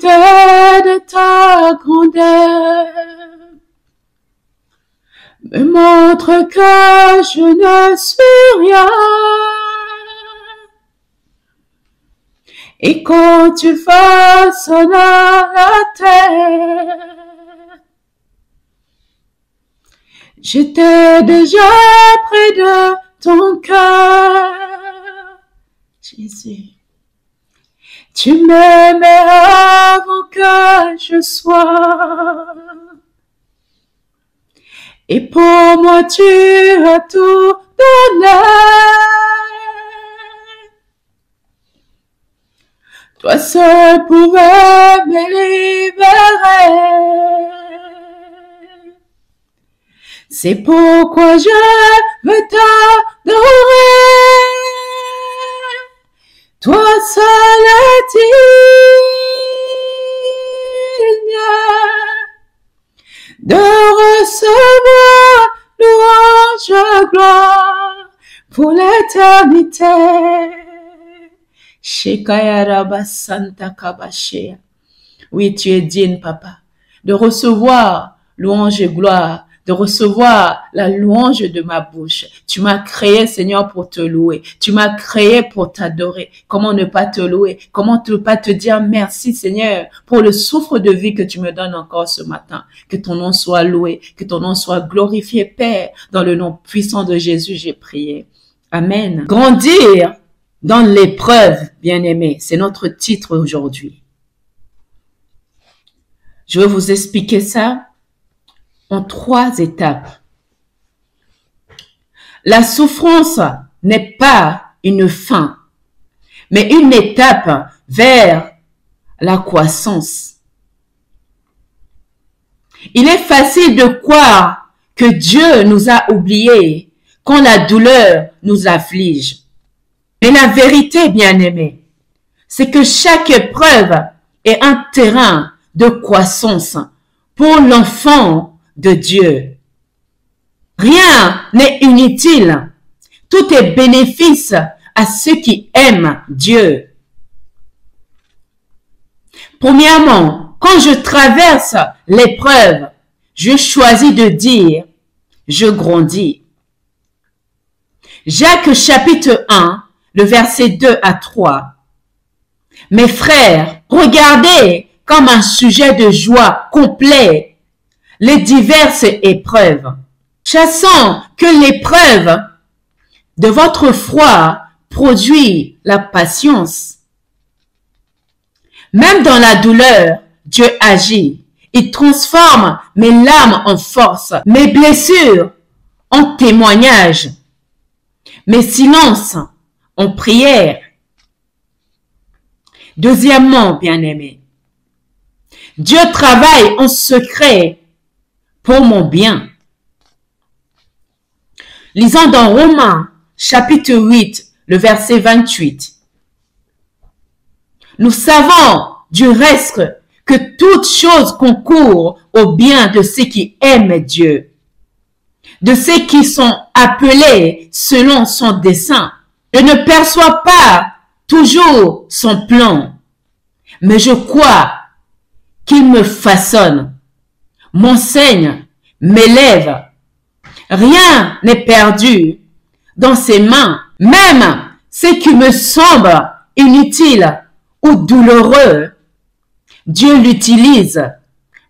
de ta grandeur me montre que je ne suis rien. Et quand tu façonnes la terre, j'étais déjà près de ton cœur. Jésus, tu m'aimais avant que je sois. Et pour moi, tu as tout donné. Toi seul pouvais me libérer. C'est pourquoi je veux t'adorer. Toi seul est digne de recevoir louange, gloire pour l'éternité. Shekayaraba Santa Kabashea. Oui, tu es digne, papa, de recevoir louange et gloire, de recevoir la louange de ma bouche. Tu m'as créé, Seigneur, pour te louer. Tu m'as créé pour t'adorer. Comment ne pas te louer? Comment ne pas te dire merci, Seigneur, pour le souffle de vie que tu me donnes encore ce matin. Que ton nom soit loué, que ton nom soit glorifié, Père. Dans le nom puissant de Jésus, j'ai prié. Amen. Grandir dans l'épreuve, bien-aimés, c'est notre titre aujourd'hui. Je vais vous expliquer ça en 3 étapes. La souffrance n'est pas une fin, mais une étape vers la croissance. Il est facile de croire que Dieu nous a oubliés quand la douleur nous afflige. Mais la vérité, bien-aimés, c'est que chaque épreuve est un terrain de croissance pour l'enfant de Dieu. Rien n'est inutile. Tout est bénéfice à ceux qui aiment Dieu. Premièrement, quand je traverse l'épreuve, je choisis de dire « je grandis ». Jacques chapitre 1, le verset 2 à 3. Mes frères, regardez comme un sujet de joie complet les diverses épreuves. Chassant que l'épreuve de votre foi produit la patience. Même dans la douleur, Dieu agit. Il transforme mes larmes en force, mes blessures en témoignage, mes silences en prière. Deuxièmement, bien-aimé, Dieu travaille en secret pour mon bien. Lisons dans Romains, chapitre 8, le verset 28. Nous savons du reste que toute chose concourt au bien de ceux qui aiment Dieu, de ceux qui sont appelés selon son dessein. Je ne perçois pas toujours son plan, mais je crois qu'il me façonne, m'enseigne, m'élève. Rien n'est perdu dans ses mains, même ce qui me semble inutile ou douloureux. Dieu l'utilise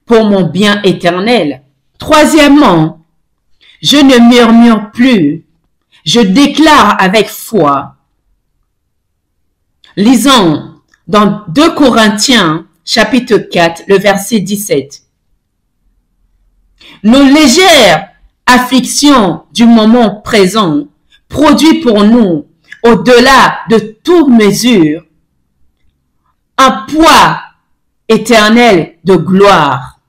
pour mon bien éternel. Troisièmement, je ne murmure plus, je déclare avec foi. Lisons dans 2 Corinthiens, chapitre 4, le verset 17. Nos légères afflictions du moment présent produisent pour nous, au-delà de toute mesure, un poids éternel de gloire.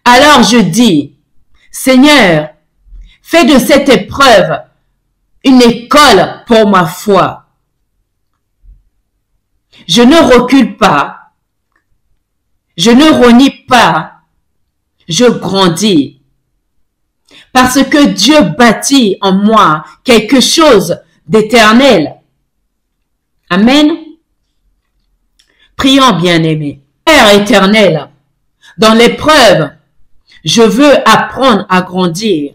Alors je dis, Seigneur, fais de cette épreuve une école pour ma foi. Je ne recule pas, je ne renie pas, je grandis. Parce que Dieu bâtit en moi quelque chose d'éternel. Amen. Prions, bien-aimés. Père éternel, dans l'épreuve, je veux apprendre à grandir.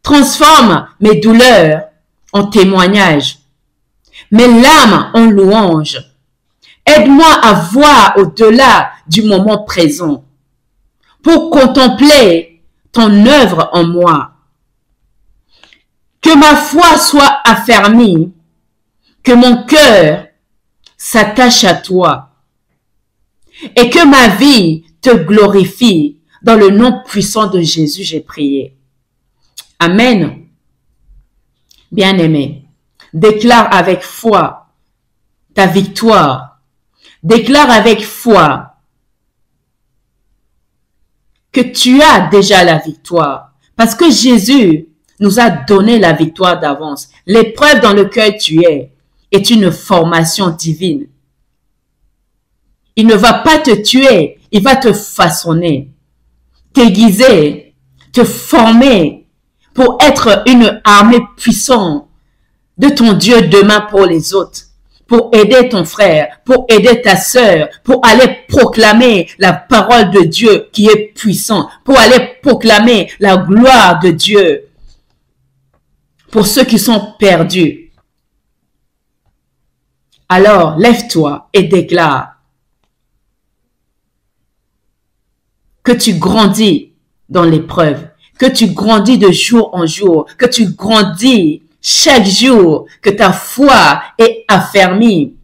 Transforme mes douleurs en témoignages, mes larmes en louanges. Aide-moi à voir au-delà du moment présent pour contempler ton œuvre en moi. Que ma foi soit affermie, que mon cœur s'attache à toi et que ma vie te glorifie. Dans le nom puissant de Jésus, j'ai prié. Amen. Bien-aimé, déclare avec foi ta victoire. Déclare avec foi que tu as déjà la victoire. Parce que Jésus nous a donné la victoire d'avance. L'épreuve dans laquelle tu es est une formation divine. Il ne va pas te tuer, il va te façonner, t'aiguiser, te former pour être une armée puissante de ton Dieu demain pour les autres, pour aider ton frère, pour aider ta sœur, pour aller proclamer la parole de Dieu qui est puissante, pour aller proclamer la gloire de Dieu pour ceux qui sont perdus. Alors, lève-toi et déclare que tu grandis dans l'épreuve, que tu grandis de jour en jour, que tu grandis chaque jour, que ta foi est affermie.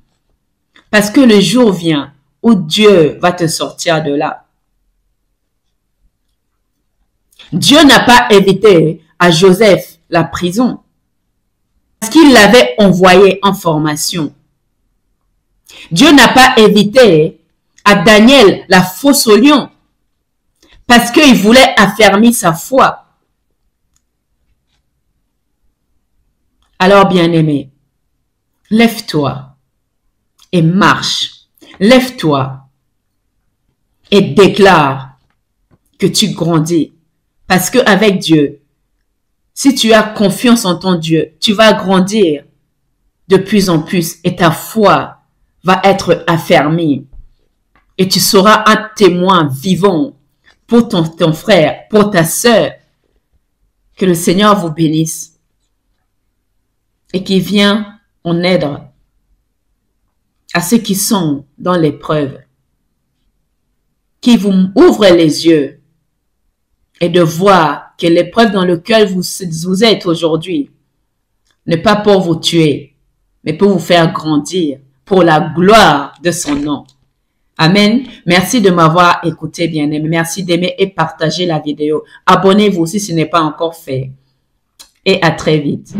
Parce que le jour vient où Dieu va te sortir de là. Dieu n'a pas évité à Joseph la prison parce qu'il l'avait envoyé en formation. Dieu n'a pas évité à Daniel la fosse au lion parce qu'il voulait affermir sa foi. Alors, bien-aimé, lève-toi et marche. Lève-toi et déclare que tu grandis. Parce qu'avec Dieu, si tu as confiance en ton Dieu, tu vas grandir de plus en plus et ta foi va être affermie. Et tu seras un témoin vivant pour ton frère, pour ta sœur. Que le Seigneur vous bénisse et qu'il vienne en aide à ceux qui sont dans l'épreuve. Qu'il vous ouvre les yeux et de voir que l'épreuve dans laquelle vous êtes aujourd'hui n'est pas pour vous tuer, mais pour vous faire grandir pour la gloire de son nom. Amen. Merci de m'avoir écouté, bien-aimé. Merci d'aimer et partager la vidéo. Abonnez-vous si ce n'est pas encore fait. Et à très vite.